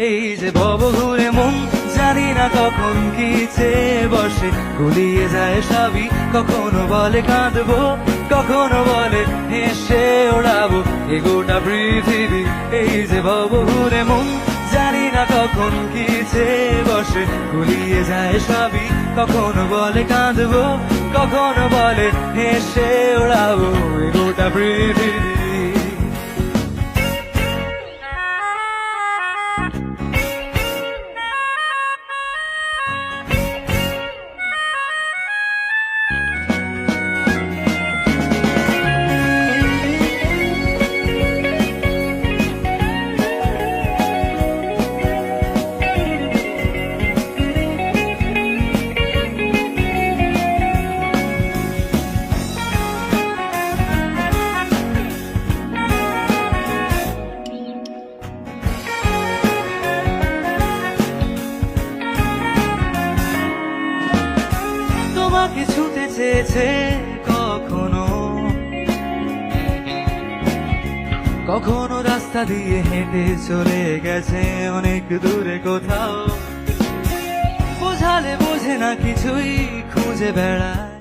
এই যে ভব ঘুরে মন, জানি না কখন কি চেয়ে বসে, গুলিয়ে যায় সবই। কখনো বলে কাঁদবো, কখনো বলে হেসে ওড়াবো এ গোটা পৃথিবী। এই যে ভব ঘুরে মন, জানি না কখন কি চেয়ে বসে, গুলিয়ে যায় সবই। কখনো বলে কাঁদবো, কখনো বলে হেসে ওড়াবো এ গোটা পৃথিবী। তোমাকে ছুতে চেয়েছে কখনো, কখনো রাস্তা দিয়ে হেঁটে চলে গেছে অনেক দূরে কোথাও। বোঝালে বোঝে না কিছুই, খুঁজে বেড়ায়